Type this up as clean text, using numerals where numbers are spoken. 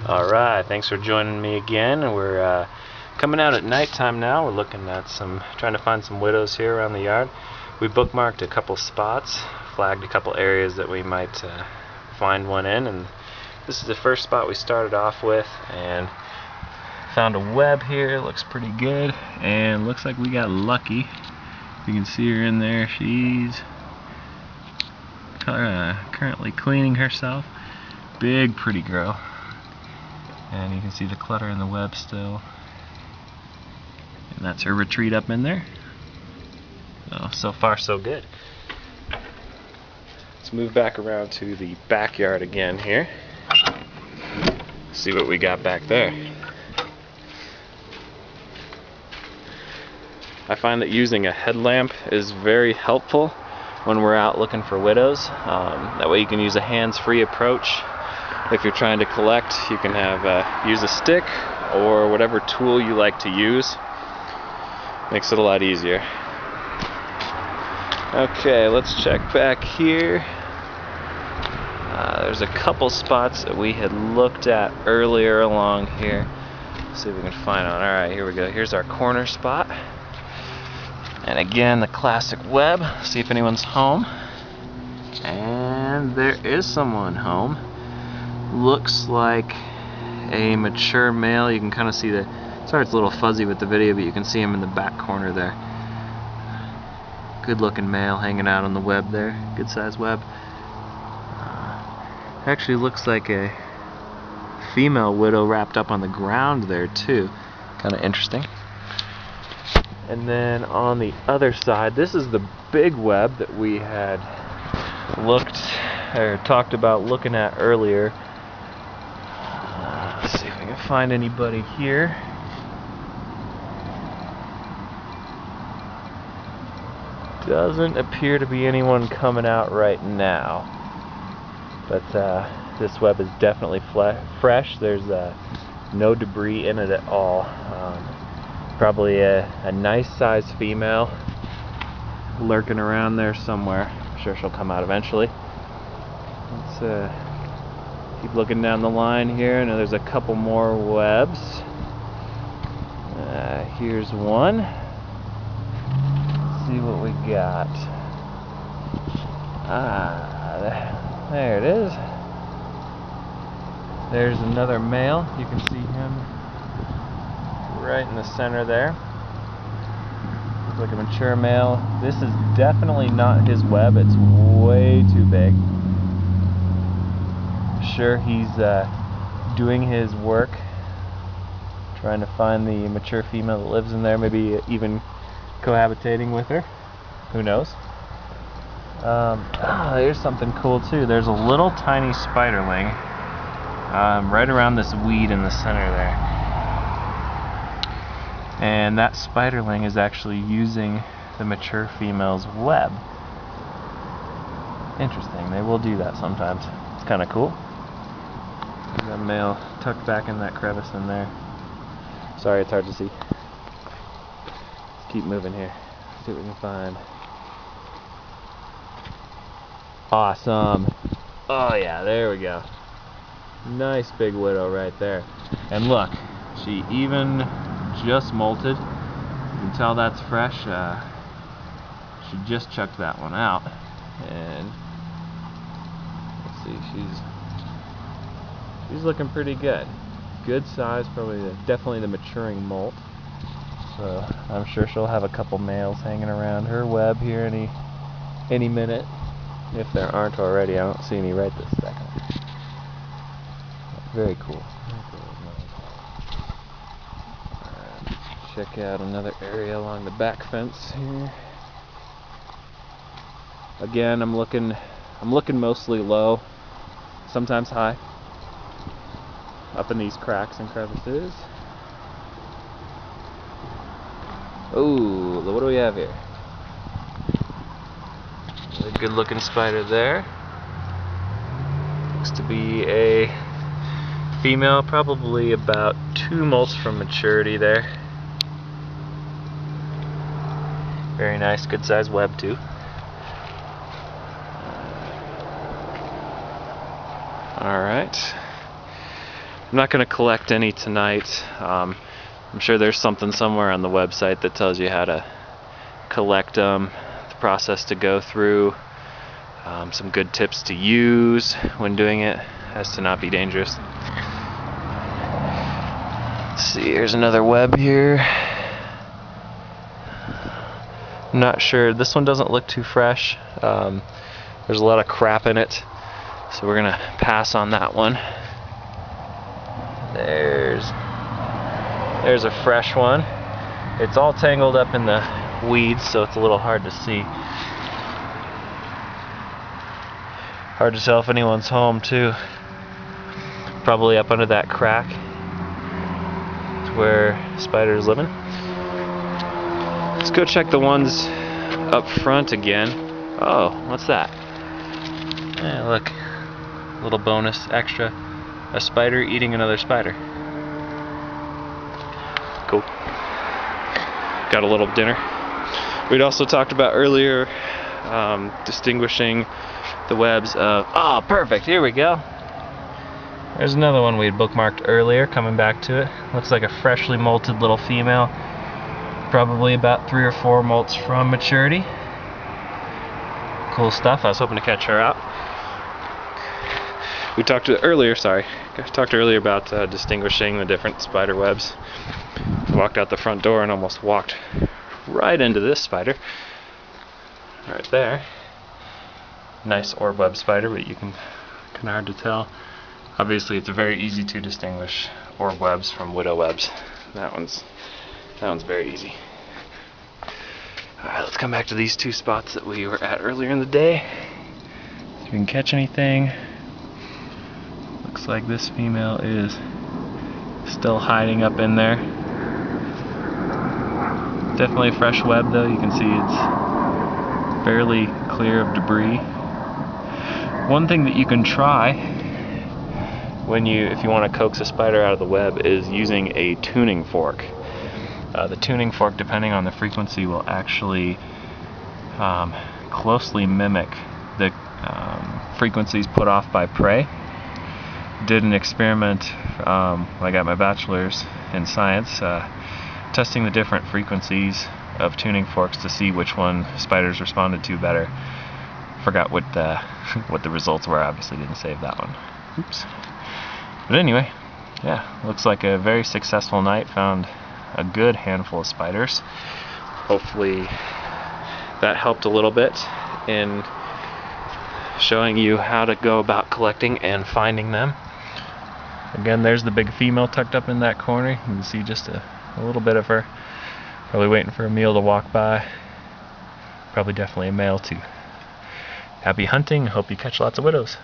Alright, thanks for joining me again. We're coming out at nighttime now. We're looking at trying to find some widows here around the yard. We bookmarked a couple spots, flagged a couple areas that we might find one in, and this is the first spot we started off with, and found a web here. Looks pretty good, and looks like we got lucky. You can see her in there. She's currently cleaning herself. Big, pretty girl. And you can see the clutter in the web still. And that's her retreat up in there. So far so good. Let's move back around to the backyard again here. See what we got back there. I find that using a headlamp is very helpful when we're out looking for widows. That way you can use a hands-free approach. If you're trying to collect, you can use a stick or whatever tool you like to use. Makes it a lot easier. Okay, let's check back here. There's a couple spots that we had looked at earlier along here. Let's see if we can find one. Alright, here we go. Here's our corner spot. And again, the classic web. See if anyone's home. And there is someone home. Looks like a mature male. You can kind of see sorry it's a little fuzzy with the video, but you can see him in the back corner there. Good looking male hanging out on the web there. Good size web. Actually looks like a female widow wrapped up on the ground there too. Kind of interesting. And then on the other side, this is the big web that we had talked about looking at earlier. Let's see if we can find anybody here. Doesn't appear to be anyone coming out right now. But this web is definitely fresh. There's no debris in it at all. Probably a nice sized female lurking around there somewhere. I'm sure she'll come out eventually. Let's keep looking down the line here. I know there's a couple more webs. Here's one. Let's see what we got. There it is. There's another male. You can see him right in the center there. Looks like a mature male. This is definitely not his web. It's way too big. Sure, he's doing his work, trying to find the mature female that lives in there, maybe even cohabitating with her. Who knows? There's something cool too. There's a little tiny spiderling right around this weed in the center there. And that spiderling is actually using the mature female's web. Interesting. They will do that sometimes. It's kind of cool. That male tucked back in that crevice in there. Sorry, it's hard to see. Let's keep moving here. See what we can find. Awesome. Oh yeah, there we go. Nice big widow right there. And look, she even just molted. You can tell that's fresh. She just chucked that one out. And let's see, she's looking pretty good. Good size, definitely the maturing molt. So I'm sure she'll have a couple males hanging around her web here any minute. If there aren't already, I don't see any right this second. Very cool. Check out another area along the back fence here. Again, I'm looking mostly low, sometimes high, up in these cracks and crevices. Ooh, what do we have here? A good looking spider there. Looks to be a female, probably about 2 molts from maturity there. Very nice, good sized web too. Alright. I'm not going to collect any tonight. I'm sure there's something somewhere on the website that tells you how to collect them, the process to go through, some good tips to use when doing it as to not be dangerous. Let's see, here's another web here. I'm not sure, this one doesn't look too fresh. There's a lot of crap in it, so we're gonna pass on that one. There's a fresh one. It's all tangled up in the weeds, so it's a little hard to see. Hard to tell if anyone's home too. Probably up under that crack. It's where spiders living. Let's go check the ones up front again. Oh, what's that? Yeah, look, a little bonus extra. A spider eating another spider. Cool. Got a little dinner. We'd also talked about earlier distinguishing the webs of... Oh, perfect. Here we go. There's another one we had bookmarked earlier, coming back to it. Looks like a freshly molted little female. Probably about 3 or 4 molts from maturity. Cool stuff. I was hoping to catch her out. We talked earlier about distinguishing the different spider webs. Walked out the front door and almost walked right into this spider. Right there. Nice orb web spider, but you can kind of hard to tell. Obviously, it's very easy to distinguish orb webs from widow webs. That one's very easy. Alright, let's come back to these 2 spots that we were at earlier in the day. See if we can catch anything. Looks like this female is still hiding up in there. Definitely a fresh web though. You can see it's fairly clear of debris. One thing that you can try if you want to coax a spider out of the web is using a tuning fork. The tuning fork, depending on the frequency, will actually closely mimic the frequencies put off by prey. Did an experiment when I got my bachelor's in science, testing the different frequencies of tuning forks to see which one spiders responded to better. Forgot what the results were. Obviously didn't save that one. Oops. But anyway, yeah, looks like a very successful night. Found a good handful of spiders. Hopefully that helped a little bit in showing you how to go about collecting and finding them. Again, there's the big female tucked up in that corner. You can see just a little bit of her. Probably waiting for a male to walk by. Probably definitely a male too. Happy hunting. Hope you catch lots of widows.